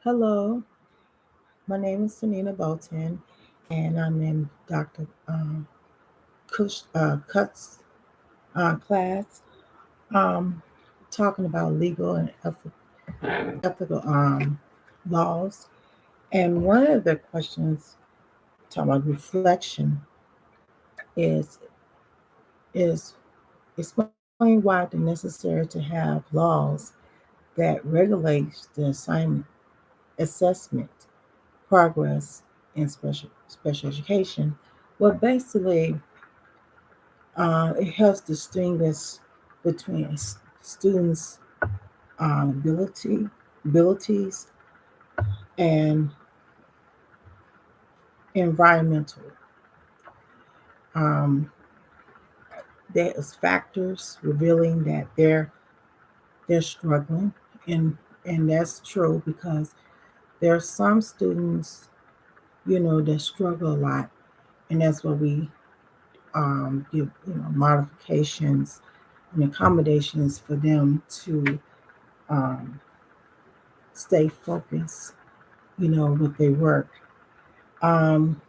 Hello, my name is Sunina Bolton, and I'm in Dr. Cuts class, um, talking about legal and ethical laws. And one of the questions, talking about reflection, is is explain why it's necessary to have laws that regulate the assignment, assessment, progress, and special education. Well, basically, it helps distinguish between students' abilities and environmental. Um, there is factors revealing that they're struggling, and that's true because there are some students, that struggle a lot, and that's why we give modifications and accommodations for them to um, stay focused, with their work. Um,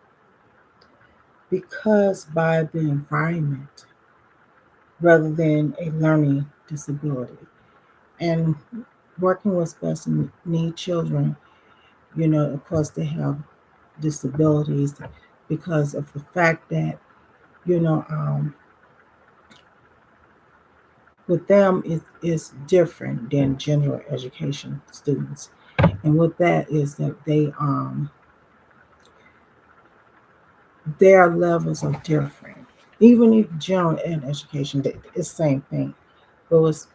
because by the environment rather than a learning disability. And working with special need children, of course, they have disabilities because of the fact that, you know, um, with them, it's different than general education students. And what that is that their levels are different. Even if general ed education, it's the same thing. But with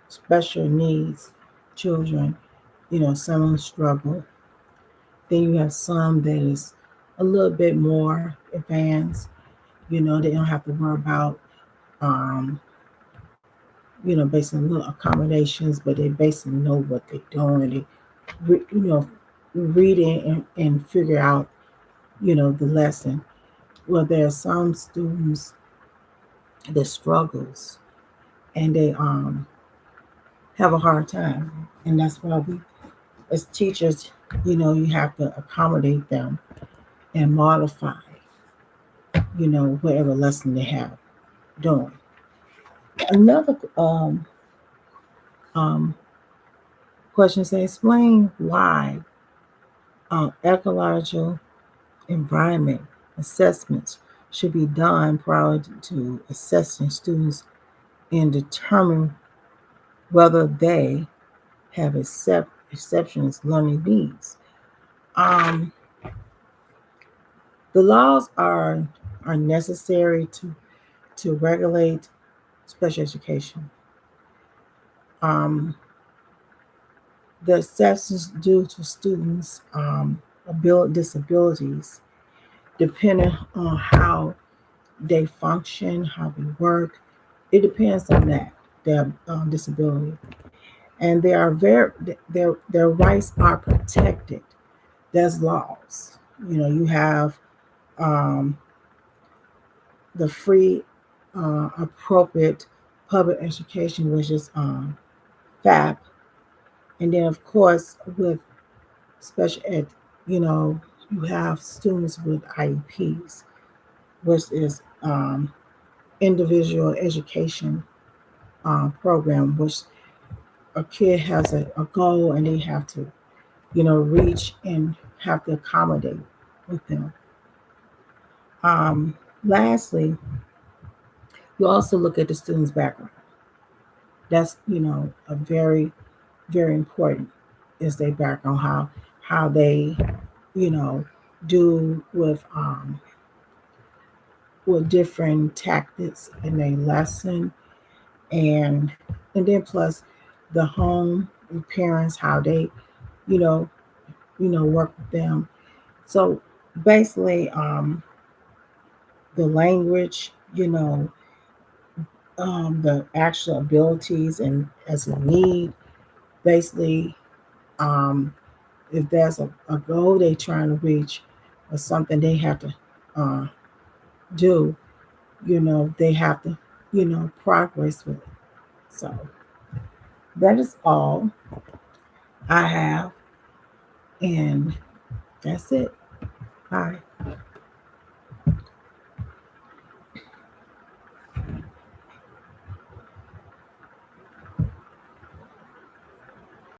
special needs children, some of them struggle. Then you have some that is a little bit more advanced. They don't have to worry about, um, basically little accommodations, but they basically know what they're doing. Reading and figure out, the lesson. Well, there are some students that struggles and they have a hard time, and that's why we, as teachers, you have to accommodate them and modify, whatever lesson they have doing. Another um, question is explain why ecological environment assessments should be done prior to assessing students and determine whether they have exceptions learning needs. Um, the laws are necessary to regulate special education. Um, the exceptions due to students' disabilities, depending on how they function, how they work, it depends on that their disability, and they are their rights are protected. There's laws. You have um, the free, appropriate public education, which is FAP, and then of course with special ed, you know, you have students with IEPs, which is individual education program, which a kid has a goal and they have to, reach and have to accommodate with them. Um, Lastly, you also look at the student's background. That's a very very important is their background, how they you know do with different tactics in their lesson, and then plus the home and parents, how they you know work with them. So basically, the language, the actual abilities and as a need, basically, um, if there's a goal they're trying to reach or something they have to uh, do, they have to, progress with it. So that is all I have. And that's it. Bye.